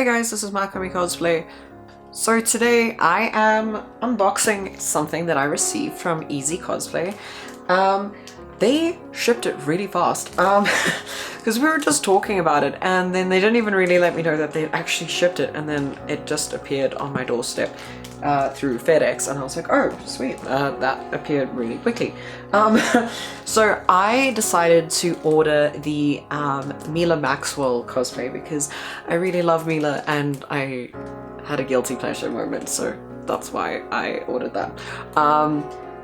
Hey guys, this is Maou Cosplay. So today I am unboxing something that I received from EZCosplay. They shipped it really fast because we were just talking about it, and then they didn't even really let me know that they actually shipped it, and then it just appeared on my doorstep through FedEx, and I was like, oh sweet, that appeared really quickly. So I decided to order the Milla Maxwell cosplay because I really love Milla and I had a guilty pleasure moment, so that's why I ordered that.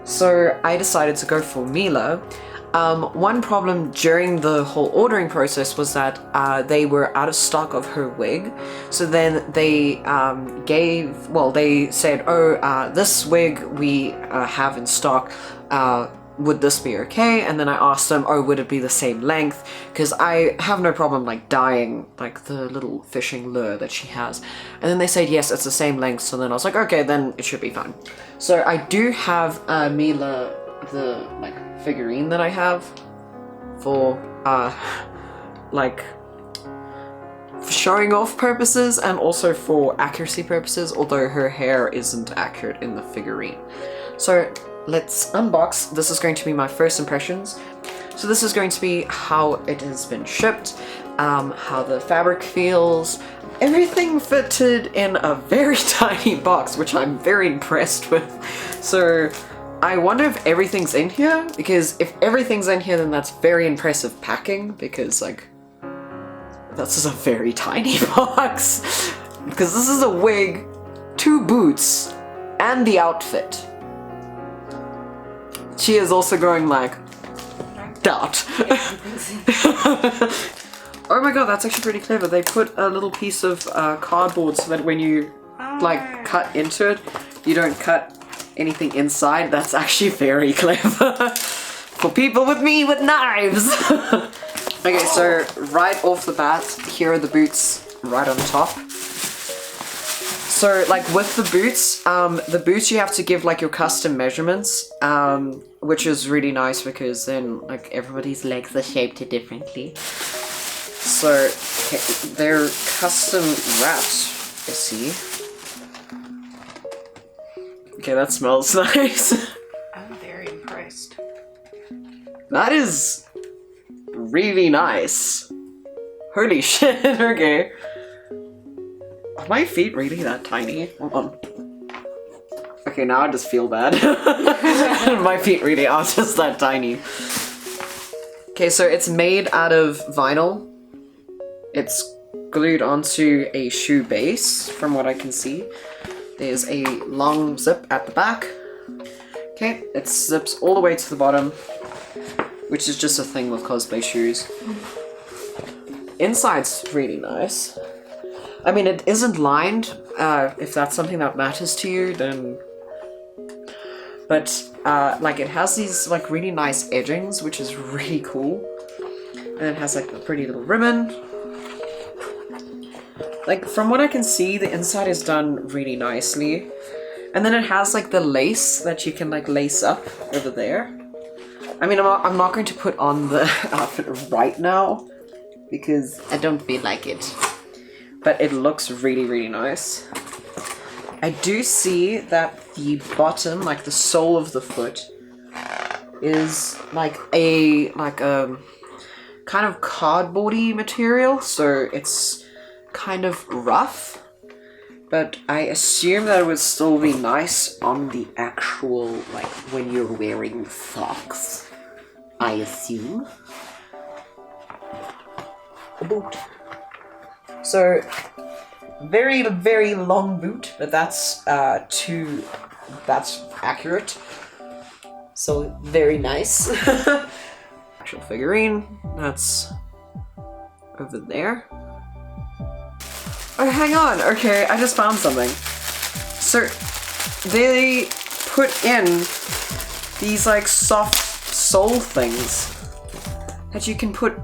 So I decided to go for Milla. One problem during the whole ordering process was that they were out of stock of her wig. So then they they said, oh, this wig we have in stock, would this be okay? And then I asked them, oh, would it be the same length? Because I have no problem like dyeing like the little fishing lure that she has. And then they said, yes, it's the same length. So then I was like, okay, then it should be fine. So I do have Milla, the like figurine that I have for like showing off purposes and also for accuracy purposes, although her hair isn't accurate in the figurine. So let's unbox. This is going to be my first impressions. So this is going to be how it has been shipped, how the fabric feels, everything fitted in a very tiny box, which I'm very impressed with. So I wonder if everything's in here, because if everything's in here, then that's very impressive packing, because like, this is a very tiny box. Because this is a wig, 2 boots, and the outfit. She is also going like, dot. Oh my god, that's actually pretty clever. They put a little piece of cardboard so that when you like cut into it, you don't cut anything inside. That's actually very clever. For people with me with knives. Okay, so right off the bat, here are the boots right on top. So like with the boots you have to give like your custom measurements, which is really nice because then like everybody's legs are shaped differently. So okay, they're custom wrapped, I see. Okay, that smells nice. I'm very impressed. That is really nice. Holy shit, okay. Are my feet really that tiny? Hold on. Okay, now I just feel bad. My feet really are just that tiny. Okay, so it's made out of vinyl. It's glued onto a shoe base, from what I can see. There's a long zip at the back. Okay, it zips all the way to the bottom, which is just a thing with cosplay shoes. Inside's really nice. I mean, it isn't lined. If that's something that matters to you, then... But, like, it has these, like, really nice edgings, which is really cool. And it has, like, a pretty little ribbon. Like, from what I can see, the inside is done really nicely. And then it has, like, the lace that you can, like, lace up over there. I mean, I'm not going to put on the outfit right now, because I don't feel like it. But it looks really, really nice. I do see that the bottom, like the sole of the foot, is like a kind of cardboardy material, so it's kind of rough. But I assume that it would still be nice on the actual, like, when you're wearing socks. I assume. A boot. So, very, very long boot, but that's accurate. So, very nice. Actual figurine, that's over there. Oh, hang on, okay, I just found something. So, they put in these, like, soft sole things that you can put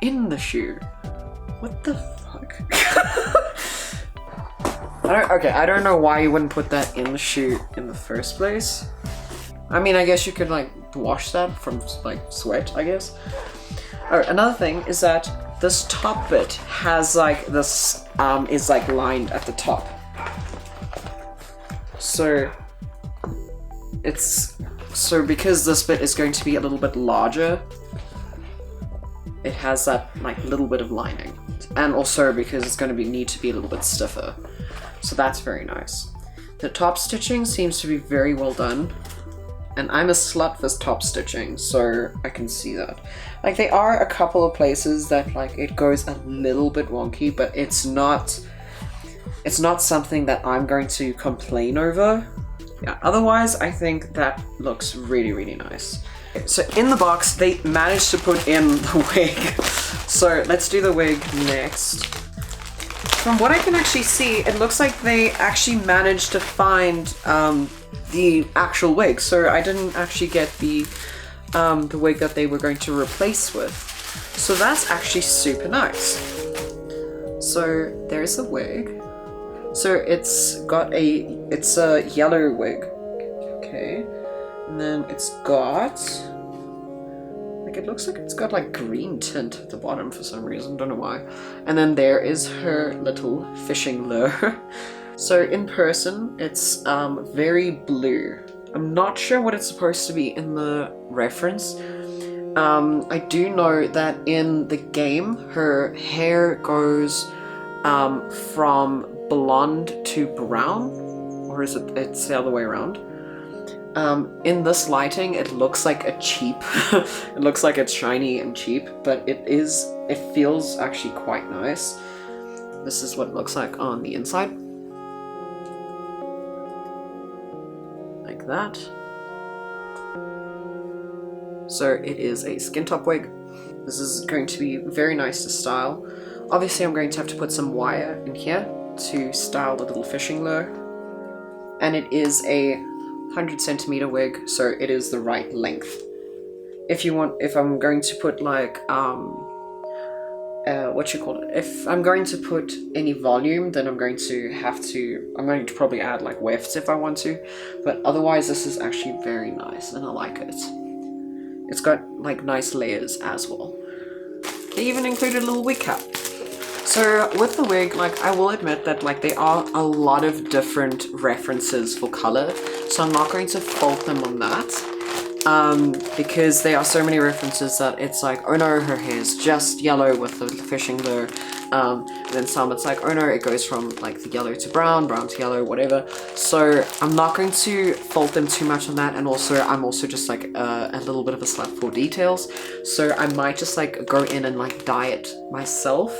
in the shoe. What the fuck? I don't know why you wouldn't put that in the shoe in the first place. I mean, I guess you could like wash that from like sweat, I guess. Alright, another thing is that this top bit has like this, is like lined at the top. So because this bit is going to be a little bit larger, it has that like little bit of lining. And also because it's going to need to be a little bit stiffer. So that's very nice. The top stitching seems to be very well done. And I'm a slut for top stitching, so I can see that. Like, there are a couple of places that like it goes a little bit wonky, but it's not something that I'm going to complain over. Yeah, otherwise I think that looks really, really nice. So in the box, they managed to put in the wig. So let's do the wig next. From what I can actually see, it looks like they actually managed to find the actual wig. So I didn't actually get the wig that they were going to replace with. So that's actually super nice. So there's the wig. So it's a yellow wig. Okay. And then it's got, like, it looks like it's got like green tint at the bottom for some reason, don't know why. And then there is her little fishing lure. So in person, it's very blue. I'm not sure what it's supposed to be in the reference. I do know that in the game, her hair goes from blonde to brown, or is it's the other way around? In this lighting, it looks like a cheap, it looks like it's shiny and cheap, but it feels actually quite nice. This is what it looks like on the inside. Like that. So it is a skin top wig. This is going to be very nice to style. Obviously I'm going to have to put some wire in here to style the little fishing lure. And it is a 100 centimeter wig, so it is the right length. If I'm going to put like, if I'm going to put any volume, then I'm going to probably add like wefts if I want to, but otherwise this is actually very nice and I like it. It's got like nice layers as well. They even included a little wig cap. So with the wig, like, I will admit that like there are a lot of different references for color, so I'm not going to fault them on that, because there are so many references that it's like, oh no, her hair's just yellow with the fishing lure, and then some it's like, oh no, it goes from like the yellow to brown, brown to yellow, whatever. So I'm not going to fault them too much on that, and also I'm also just like a little bit of a slut for details, so I might just like go in and like dye it myself.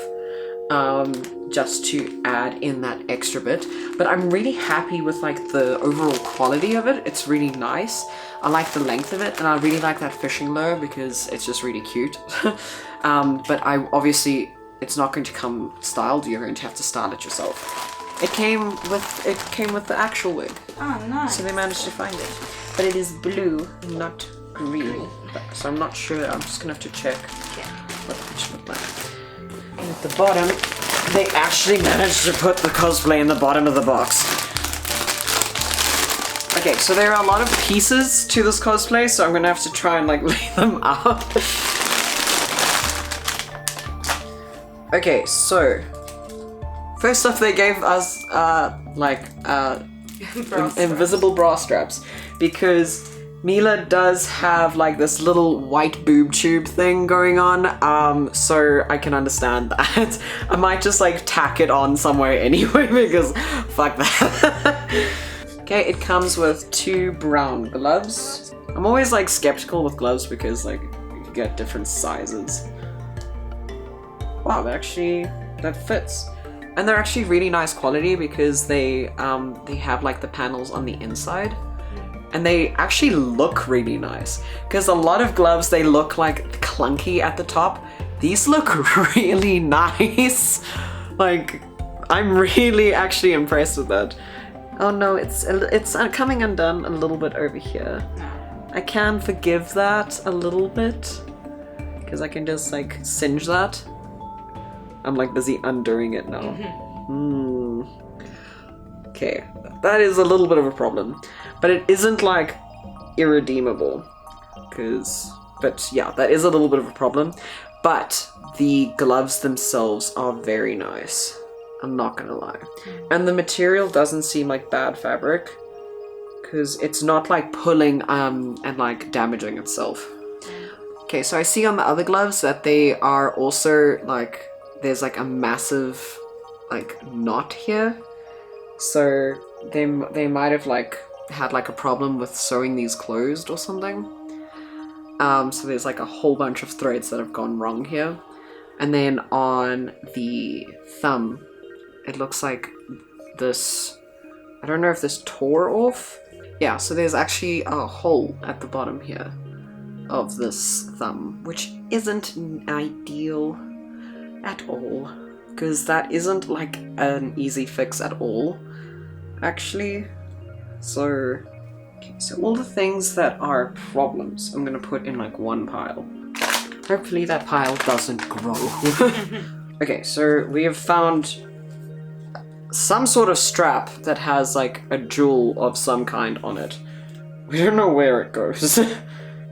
Just to add in that extra bit, but I'm really happy with like the overall quality of it. It's really nice. I like the length of it, and I really like that fishing lure because it's just really cute. But it's not going to come styled. You're going to have to style it yourself. It came with the actual wig. Oh, nice. So they managed to find it, but it is blue, not green. So I'm not sure. I'm just gonna have to check what it should look like. And at the bottom, they actually managed to put the cosplay in the bottom of the box. Okay, so there are a lot of pieces to this cosplay, so I'm gonna have to try and like lay them out. Okay, so first off, they gave us invisible bra straps, because Milla does have like this little white boob tube thing going on, so I can understand that. I might just like tack it on somewhere anyway, because fuck that. Okay, it comes with 2 brown gloves. I'm always like skeptical with gloves because like you can get different sizes. Wow, that fits. And they're actually really nice quality because they have like the panels on the inside. And they actually look really nice, because a lot of gloves, they look like clunky at the top. These look really nice. Like, I'm really actually impressed with that. Oh no, it's coming undone a little bit over here. I can forgive that a little bit, because I can just like singe that. I'm like busy undoing it now. Okay, that is a little bit of a problem. But it isn't like irredeemable, but yeah, that is a little bit of a problem. but the gloves themselves are very nice. I'm not gonna lie. And the material doesn't seem like bad fabric, because it's not like pulling and like damaging itself. Okay, so I see on the other gloves that they are also like, there's like a massive like knot here. So they might have like had like a problem with sewing these closed or something. So there's like a whole bunch of threads that have gone wrong here. And then on the thumb, it looks like this, I don't know if this tore off. Yeah, so there's actually a hole at the bottom here of this thumb, which isn't ideal at all, because that isn't like an easy fix at all, actually. So, okay, so all the things that are problems, I'm gonna put in like one pile. Hopefully that pile doesn't grow. Okay, so we have found some sort of strap that has like a jewel of some kind on it. We don't know where it goes.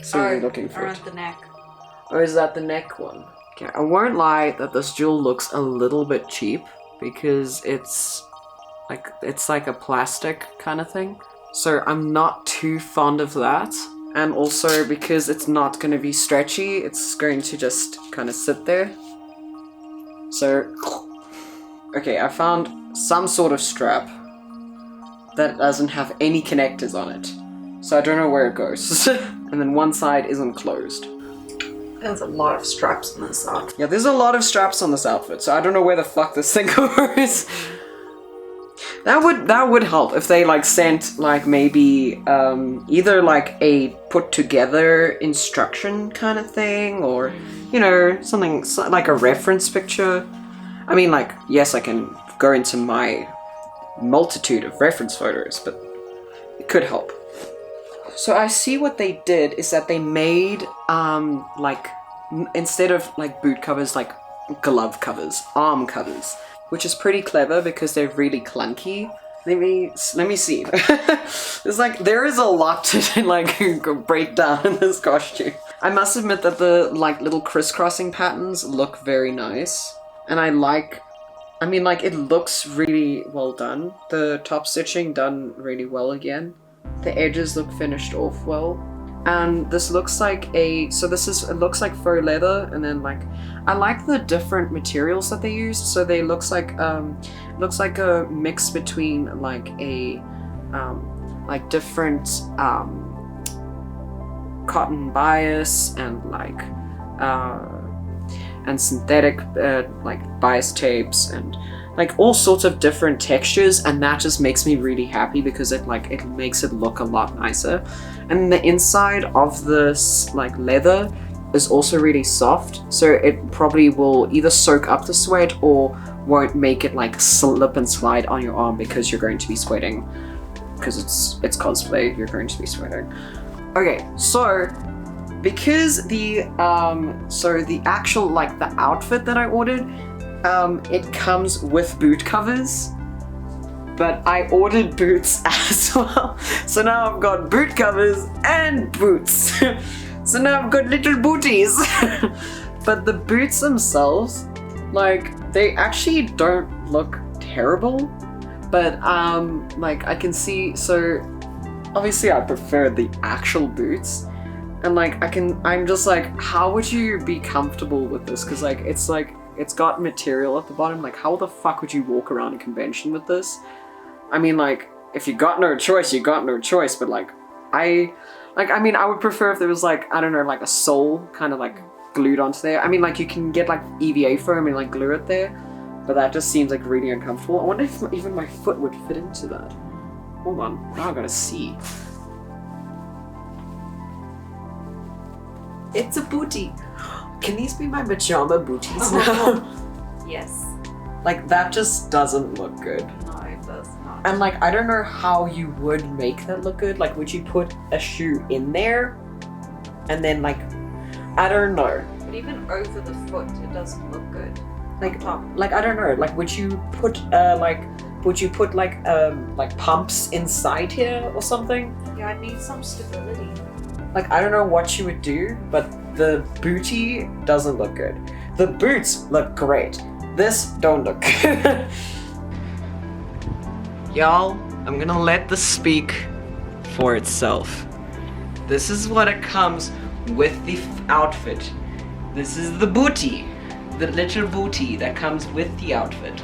So we're looking for it. Around the neck. Or is that the neck one? Okay, I won't lie that this jewel looks a little bit cheap because it's like a plastic kind of thing. So I'm not too fond of that. And also because it's not going to be stretchy, it's going to just kind of sit there. So, okay, I found some sort of strap that doesn't have any connectors on it. So I don't know where it goes. And then one side isn't closed. There's a lot of straps on this outfit. Yeah, there's a lot of straps on this outfit, so I don't know where the fuck this thing goes. That would help if they like sent like maybe either like a put together instruction kind of thing, or you know, something like a reference picture. I mean, like, yes, I can go into my multitude of reference photos, but it could help. So I see what they did is that they made, like, instead of, like, boot covers, like, glove covers, arm covers, which is pretty clever because they're really clunky. Let me see. It's like, there is a lot to, like, break down in this costume. I must admit that the, like, little crisscrossing patterns look very nice. And I mean, like, it looks really well done. The top stitching done really well again. The edges look finished off well. And this looks like it looks like faux leather, and then like, I like the different materials that they used. So they looks like a mix between like a, like different, cotton bias and like, and synthetic, like bias tapes and like all sorts of different textures, and that just makes me really happy because it makes it look a lot nicer. And the inside of this like leather is also really soft, so it probably will either soak up the sweat or won't make it like slip and slide on your arm because you're going to be sweating, because it's cosplay, you're going to be sweating. Okay, so because the actual like the outfit that I ordered, it comes with boot covers, but I ordered boots as well. So now I've got boot covers and boots. So now I've got little booties. But the boots themselves, like, they actually don't look terrible, but like I can see, so obviously I prefer the actual boots. And like I'm just like, how would you be comfortable with this? Because like it's got material at the bottom. Like, how the fuck would you walk around a convention with this? I mean, like, if you got no choice, you got no choice. But like, I mean, I would prefer if there was like, I don't know, like a sole kind of like glued onto there. I mean, like, you can get like EVA foam and like glue it there, but that just seems like really uncomfortable. I wonder if even my foot would fit into that. Hold on, now I gotta see. It's a booty. Can these be my pajama booties now? Yes. Like, that just doesn't look good. No, it does not. And like, I don't know how you would make that look good. Like, would you put a shoe in there? And then like, I don't know. But even over the foot, it doesn't look good. Like, I don't know. Like, would you put like pumps inside here or something? Yeah, I need some stability. Like, I don't know what she would do, but the booty doesn't look good. The boots look great. This don't look good. Y'all, I'm gonna let this speak for itself. This is what it comes with the outfit. This is the booty. The little booty that comes with the outfit.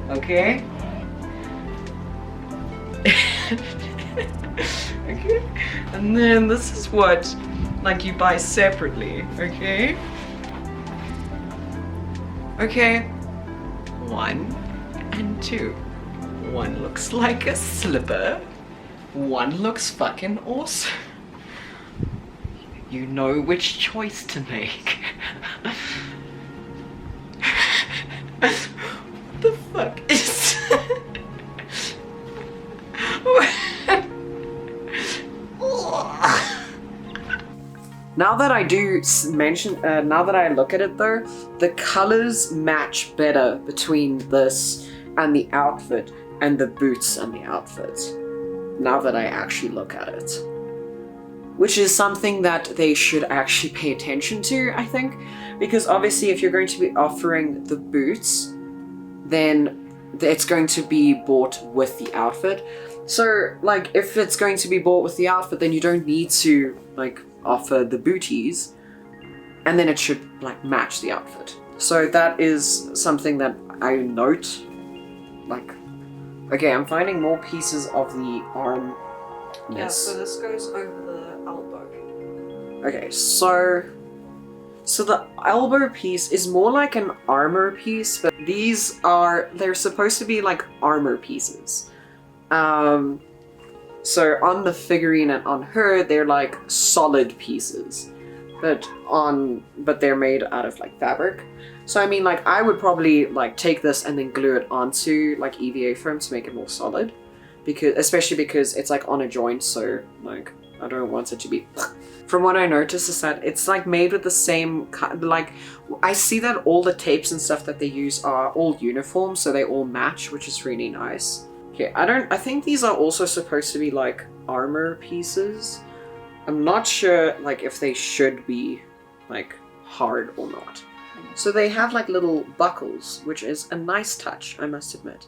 Okay? Okay? And then this is what, like, you buy separately, okay? Okay. 1 and 2. One looks like a slipper. One looks fucking awesome. You know which choice to make. What the fuck is Now that I do mention, now that I look at it though, the colors match better between this and the outfit and the boots and the outfit. Now that I actually look at it. Which is something that they should actually pay attention to, I think. Because obviously if you're going to be offering the boots, then it's going to be bought with the outfit. So, like, if it's going to be bought with the outfit, then you don't need to, like, offer the booties. And then it should, like, match the outfit. So that is something that I note. Like, okay, I'm finding more pieces of the arm. Yeah, so this goes over the elbow. Okay, so the elbow piece is more like an armor piece, but they're supposed to be like armor pieces. So on the figurine and on her, they're like solid pieces, but they're made out of like fabric. So I mean, like, I would probably like take this and then glue it onto like EVA foam to make it more solid, especially because it's like on a joint, so like I don't want it to be. From what I noticed is that it's like made with the same like, I see that all the tapes and stuff that they use are all uniform, so they all match, which is really nice. Okay, I think these are also supposed to be like armor pieces. I'm not sure like if they should be like hard or not. So they have like little buckles, which is a nice touch, I must admit.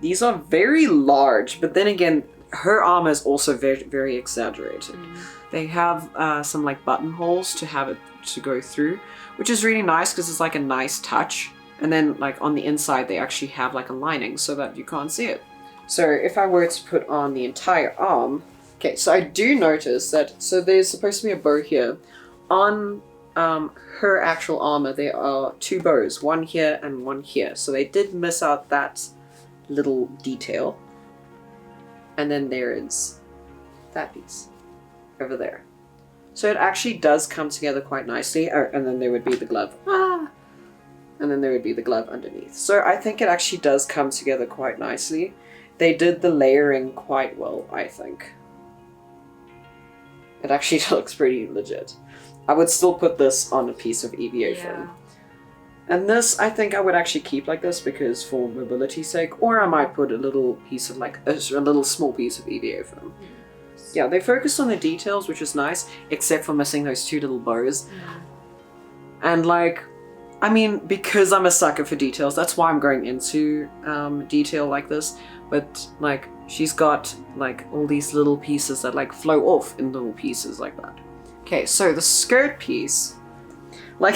These are very large, but then again, her armor is also very, very exaggerated. They have some like buttonholes to have it to go through, which is really nice because it's like a nice touch. And then like on the inside, they actually have like a lining so that you can't see it. So if I were to put on the entire arm, okay, so I do notice that, so there's supposed to be a bow here. On her actual armor, there are 2 bows, one here and one here. So they did miss out that little detail. And then there is that piece over there. So it actually does come together quite nicely. And then there would be the glove. And then there would be the glove underneath. So I think it actually does come together quite nicely. They did the layering quite well, I think. It actually looks pretty legit. I would still put this on a piece of EVA foam. And this, I think I would actually keep like this because for mobility's sake, or I might put a little piece of like, a little small piece of EVA foam. Yeah, they focused on the details, which is nice, except for missing those 2 little bows. And like, I mean, because I'm a sucker for details, that's why I'm going into detail like this. But like, she's got like all these little pieces that like flow off in little pieces like that. Okay, so the skirt piece, like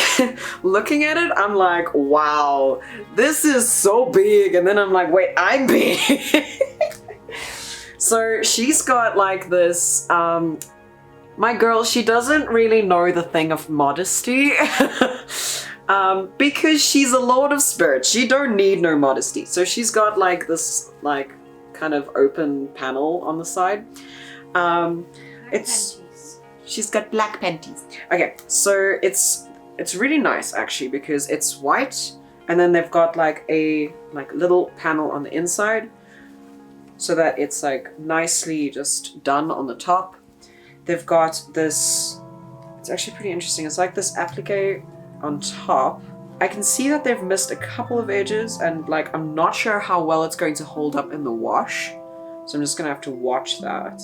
looking at it, I'm like, wow, this is so big. And then I'm like, wait, I'm big. So she's got like this, my girl, she doesn't really know the thing of modesty. Because she's a lord of spirit, she don't need no modesty. So she's got like this like kind of open panel on the side. She's got black panties. Okay, so it's really nice actually because it's white and then they've got like a little panel on the inside so that it's like nicely just done on the top. They've got this, it's actually pretty interesting. It's like this applique on top. I can see that they've missed a couple of edges and like I'm not sure how well it's going to hold up in the wash. So I'm just gonna have to watch that.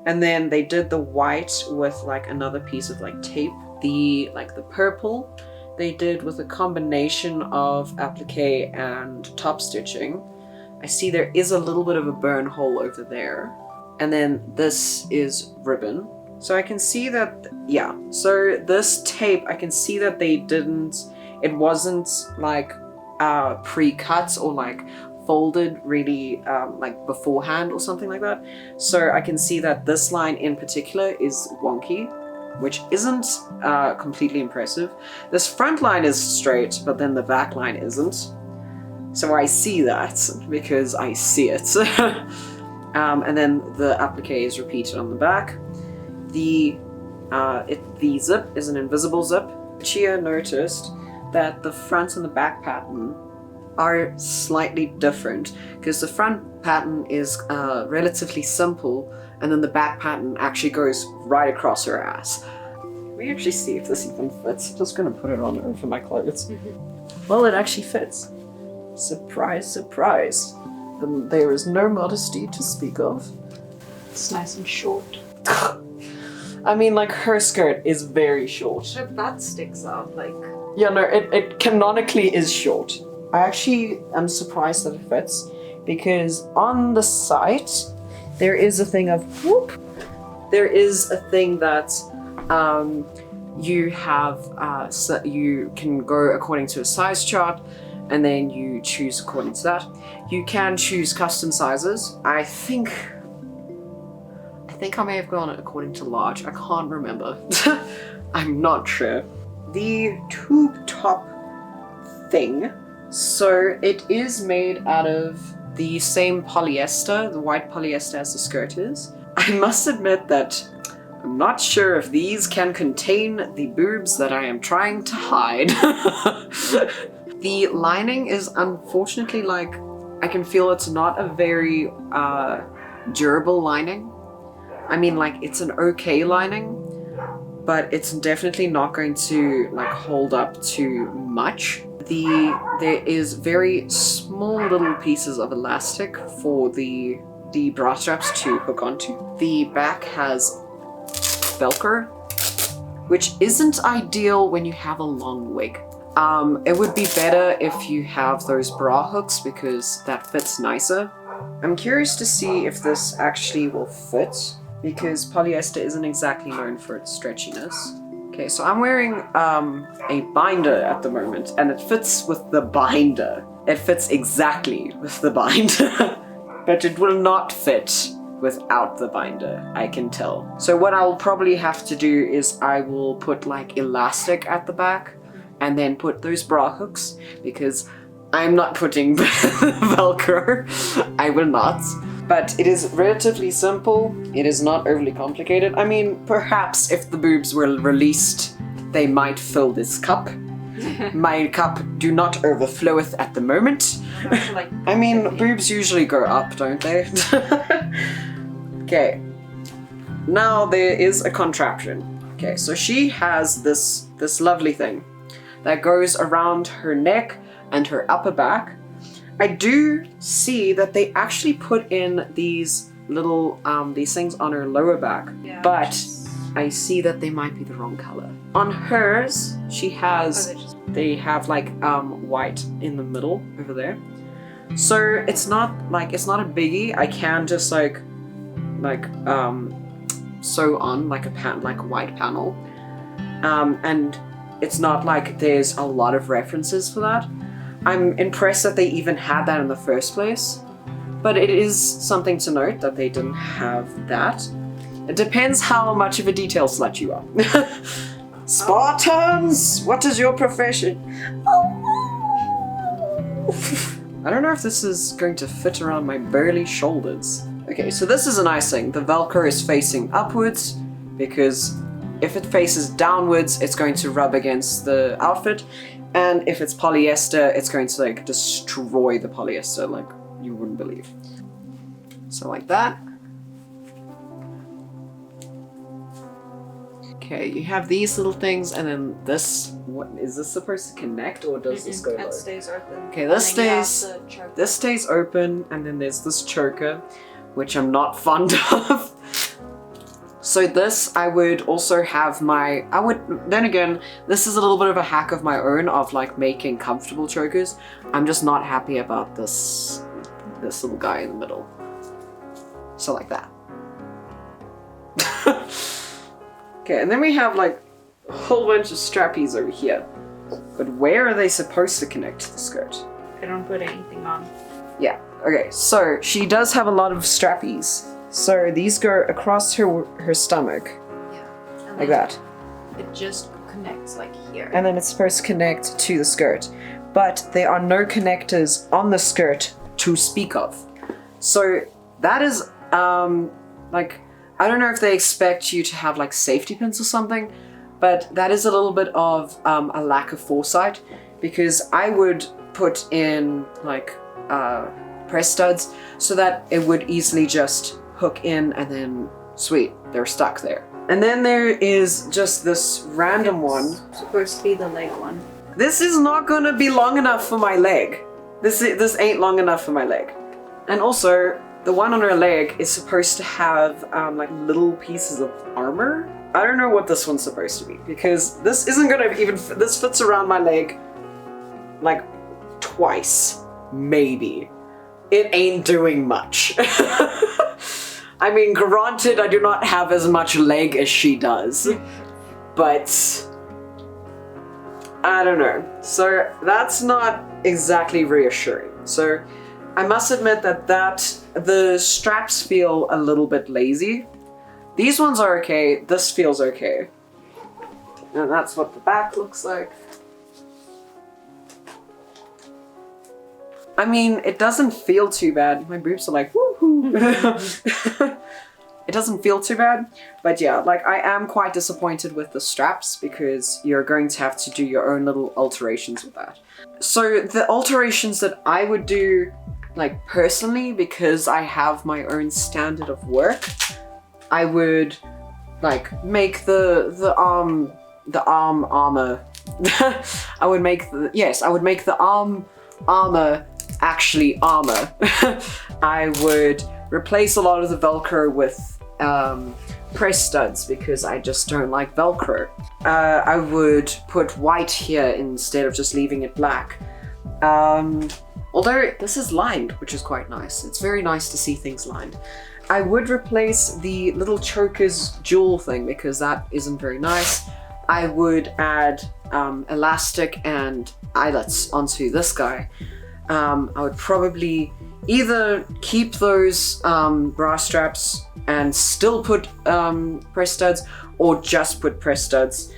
And then they did the white with like another piece of like tape. The purple they did with a combination of applique and top stitching. I see there is a little bit of a burn hole over there. And then this is ribbon. So I can see that, yeah. So this tape, I can see that they didn't, it wasn't like pre-cut or like folded really like beforehand or something like that. So I can see that this line in particular is wonky, which isn't completely impressive. This front line is straight, but then the back line isn't. So I see that because I see it. And then the applique is repeated on the back. The zip is an invisible zip. Chia noticed that the front and the back pattern are slightly different because the front pattern is relatively simple, and then the back pattern actually goes right across her ass. Can we actually see if this even fits? I'm just gonna put it on over my clothes. Well, it actually fits. Surprise, surprise. There is no modesty to speak of. It's nice and short. I mean, like, her skirt is very short. Her butt sticks out, like... Yeah, no, it canonically is short. I actually am surprised that it fits, because on the site, there is a thing of, there is a thing that you have, so you can go according to a size chart, and then you choose according to that. You can choose custom sizes. I think I may have gone according to large. I can't remember. I'm not sure. The tube top thing. So it is made out of the same polyester, the white polyester as the skirt is. I must admit that I'm not sure if these can contain the boobs that I am trying to hide. The lining is unfortunately, like, I can feel it's not a very durable lining. I mean, like, it's an okay lining, but it's definitely not going to like hold up to much. There is very small little pieces of elastic for the bra straps to hook onto. The back has Velcro, which isn't ideal when you have a long wig. It would be better if you have those bra hooks because that fits nicer. I'm curious to see if this actually will fit because polyester isn't exactly known for its stretchiness. Okay, so I'm wearing a binder at the moment, and it fits with the binder. It fits exactly with the binder, but it will not fit without the binder, I can tell. So what I'll probably have to do is I will put like elastic at the back and then put those bra hooks, because I'm not putting Velcro. I will not. But it is relatively simple. It is not overly complicated. I mean, perhaps if the boobs were released, they might fill this cup. My cup do not overfloweth at the moment. I mean, boobs usually go up, don't they? Okay. Now there is a contraption. Okay, so she has this lovely thing that goes around her neck and her upper back. I do see that they actually put in these little these things on her lower back, yeah, but I see that they might be the wrong color. On hers, she has they have like white in the middle over there. So it's not a biggie. I can just like sew on like a white panel, and it's not like there's a lot of references for that. I'm impressed that they even had that in the first place, but it is something to note that they didn't have that. It depends how much of a detail slut you are. Spartans, what is your profession? I don't know if this is going to fit around my burly shoulders. Okay, so this is a nice thing. The Velcro is facing upwards because if it faces downwards, it's going to rub against the outfit. And if it's polyester, it's going to like destroy the polyester like you wouldn't believe. So like that. Okay, you have these little things, and then this. What is this supposed to connect, or does this go low? It stays open. Okay, this stays open, and then there's this choker, which I'm not fond of. So this, I would also have then again, this is a little bit of a hack of my own of like making comfortable chokers. I'm just not happy about this little guy in the middle. So like that. Okay, and then we have like a whole bunch of strappies over here. But where are they supposed to connect to the skirt? I don't put anything on. Yeah, okay, so she does have a lot of strappies. So these go across her stomach. Yeah. And like that. It just connects like here. And then it's supposed to connect to the skirt. But there are no connectors on the skirt to speak of. So that is, like, I don't know if they expect you to have like safety pins or something, but that is a little bit of a lack of foresight, because I would put in like press studs so that it would easily just hook in and then sweet, they're stuck there. And then there is just this random one. Supposed to be the leg one. This is not gonna be long enough for my leg. This ain't long enough for my leg. And also, the one on her leg is supposed to have like little pieces of armor. I don't know what this one's supposed to be, because this isn't gonna even, this fits around my leg like twice, maybe. It ain't doing much. I mean, granted, I do not have as much leg as she does, but I don't know. So that's not exactly reassuring. So I must admit that the straps feel a little bit lazy. These ones are okay. This feels okay. And that's what the back looks like. I mean, it doesn't feel too bad. My boobs are like, woohoo. It doesn't feel too bad. But yeah, like I am quite disappointed with the straps, because you're going to have to do your own little alterations with that. So the alterations that I would do, like personally, because I have my own standard of work, I would like make the arm armor. I would make the arm armor actually armor. I would replace a lot of the Velcro with press studs, because I just don't like Velcro. I would put white here instead of just leaving it black. Although this is lined, which is quite nice. It's very nice to see things lined. I would replace the little choker's jewel thing, because that isn't very nice. I would add elastic and eyelets onto this guy. I would probably either keep those bra straps and still put press studs, or just put press studs.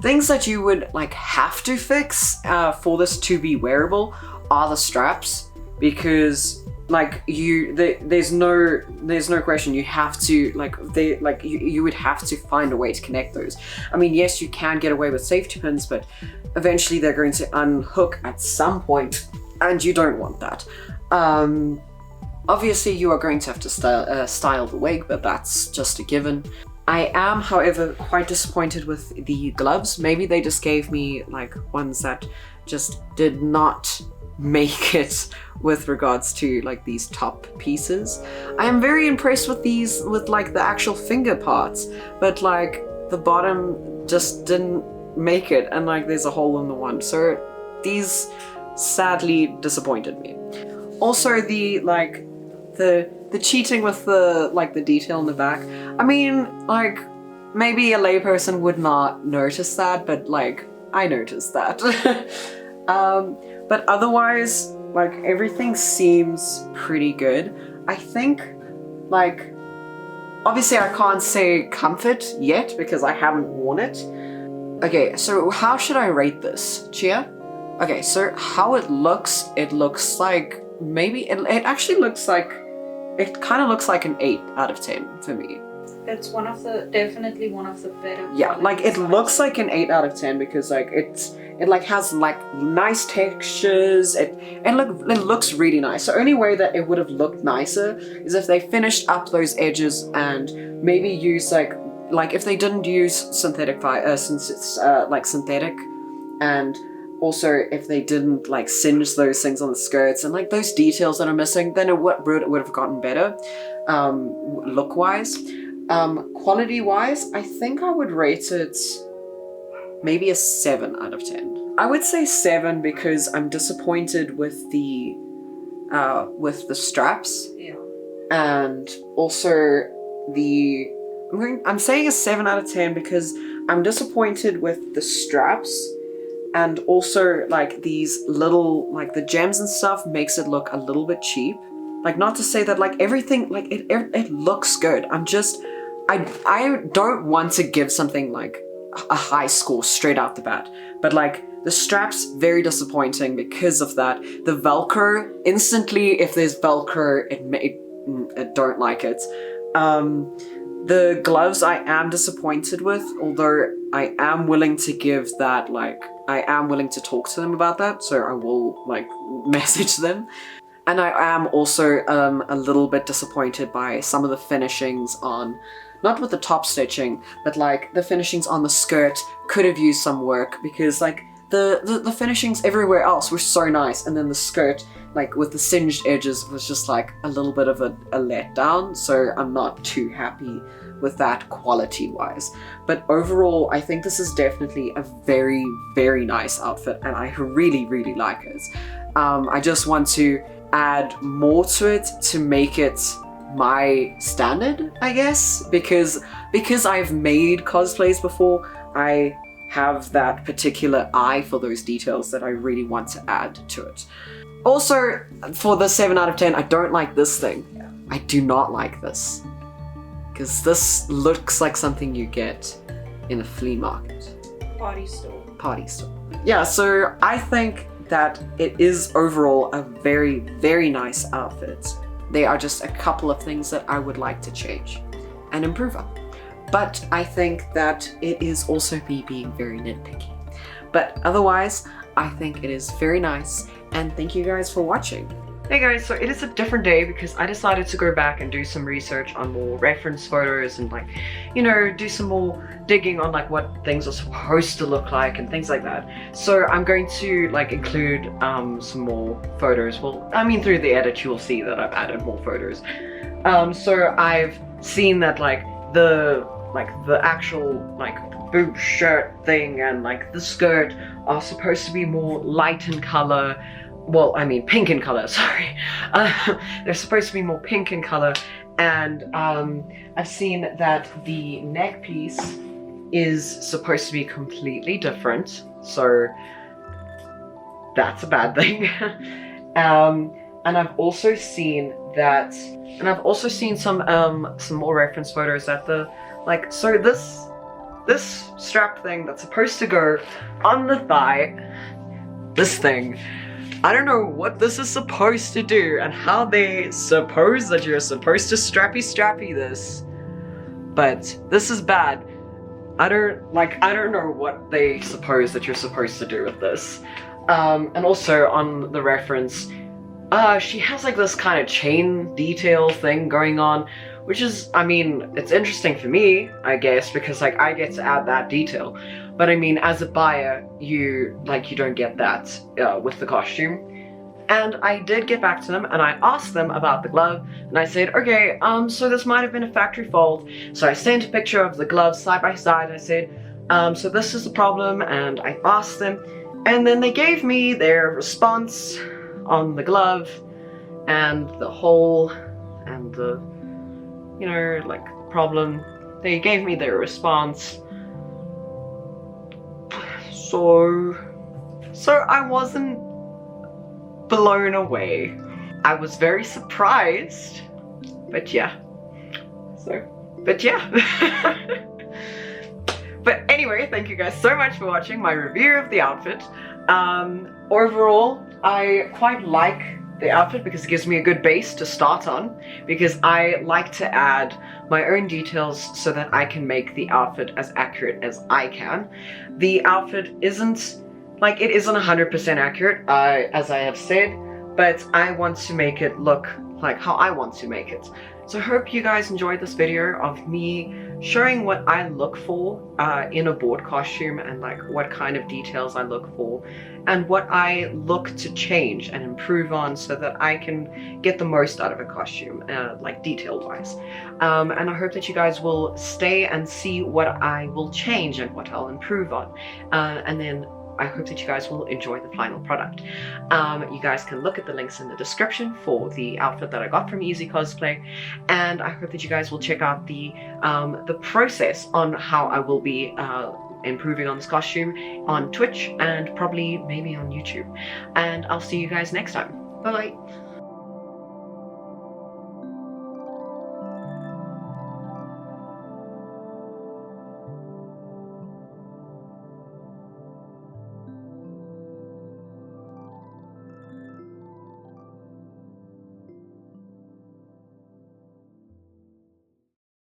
Things that you would like have to fix for this to be wearable are the straps, because like there's no question, you have to you would have to find a way to connect those. I mean, yes, you can get away with safety pins, but eventually they're going to unhook at some point, and you don't want that. Obviously you are going to have to style the wig, but that's just a given. I am, however, quite disappointed with the gloves. Maybe they just gave me like ones that just did not make it with regards to like these top pieces. I am very impressed with these, with like the actual finger parts, but like the bottom just didn't make it, and like there's a hole in the one. So these sadly disappointed me. Also the cheating with the detail in the back. I mean, like maybe a layperson would not notice that, but like I noticed that. But otherwise, like everything seems pretty good. I think, like, obviously I can't say comfort yet because I haven't worn it. Okay, so how should I rate this, Chia? Okay, so how it looks like maybe it actually looks like, it kind of looks like an 8 out of 10 for me. It's definitely one of the better. Yeah, like it looks like an 8 out of 10 because like it like has like nice textures. It looks really nice. The only way that it would have looked nicer is if they finished up those edges and maybe use like if they didn't use synthetic, and also if they didn't like singe those things on the skirts and like those details that are missing, then it would have gotten better look-wise. Quality wise, I think I would rate it maybe a 7 out of 10. I would say 7 because I'm disappointed with the straps. Yeah. And also I'm saying a 7 out of 10 because I'm disappointed with the straps, and also like these little, like the gems and stuff makes it look a little bit cheap. Like, not to say that like everything, like it looks good. I don't want to give something like a high score straight out the bat, but like the straps, very disappointing because of that. The Velcro, instantly, if there's Velcro, I don't like it. The gloves I am disappointed with, although I am willing to give that, like, I am willing to talk to them about that, so I will, like, message them. And I am also a little bit disappointed by some of the finishings on, not with the top stitching, but like the finishings on the skirt could have used some work, because like the finishings everywhere else were so nice, and then the skirt, like with the singed edges, was just like a little bit of a letdown, so I'm not too happy with that quality wise. But overall, I think this is definitely a very, very nice outfit, and I really, really like it. I just want to add more to it to make it my standard, I guess, because I've made cosplays before. I have that particular eye for those details that I really want to add to it. Also, for the 7 out of 10, I don't like this thing. I do not like this, because this looks like something you get in a flea market. Party store. Party store. Yeah, so I think that it is overall a very, very nice outfit. There are just a couple of things that I would like to change and improve on. But I think that it is also me being very nitpicky. But otherwise, I think it is very nice, and thank you guys for watching. Hey guys, so it is a different day because I decided to go back and do some research on more reference photos and, like, you know, do some more digging on like what things are supposed to look like and things like that. So I'm going to like include some more photos. Well, I mean, through the edit you will see that I've added more photos. So I've seen that like the actual like boot shirt thing and like the skirt are supposed to be more light in color. Well, I mean pink in color, sorry. They're supposed to be more pink in color, and I've seen that the neck piece is supposed to be completely different, so that's a bad thing. And I've also seen that, and I've also seen some more reference photos that the, like, so this strap thing that's supposed to go on the thigh, this thing, I don't know what this is supposed to do and how they suppose that you're supposed to strappy this, but this is bad. I don't know what they suppose that you're supposed to do with this. And also on the reference, she has like this kind of chain detail thing going on, which is, I mean, it's interesting for me, I guess, because like I get to add that detail. But I mean, as a buyer, you don't get that with the costume. And I did get back to them and I asked them about the glove, and I said, okay, so this might have been a factory fault. So I sent a picture of the gloves side by side. I said, so this is the problem, and I asked them, and then they gave me their response on the glove and the hole and the, you know, like, problem. They gave me their response. So I wasn't blown away. I was very surprised, but yeah. But anyway, thank you guys so much for watching my review of the outfit. Overall, I quite like the outfit because it gives me a good base to start on, because I like to add my own details so that I can make the outfit as accurate as I can. The outfit isn't 100% accurate, as I have said, but I want to make it look like how I want to make it. So I hope you guys enjoyed this video of me showing what I look for in a board costume, and like what kind of details I look for and what I look to change and improve on so that I can get the most out of a costume, like detail wise. And I hope that you guys will stay and see what I will change and what I'll improve on, and then I hope that you guys will enjoy the final product. You guys can look at the links in the description for the outfit that I got from EZCosplay, and I hope that you guys will check out the process on how I will be improving on this costume on Twitch and probably maybe on YouTube. And I'll see you guys next time. Bye bye.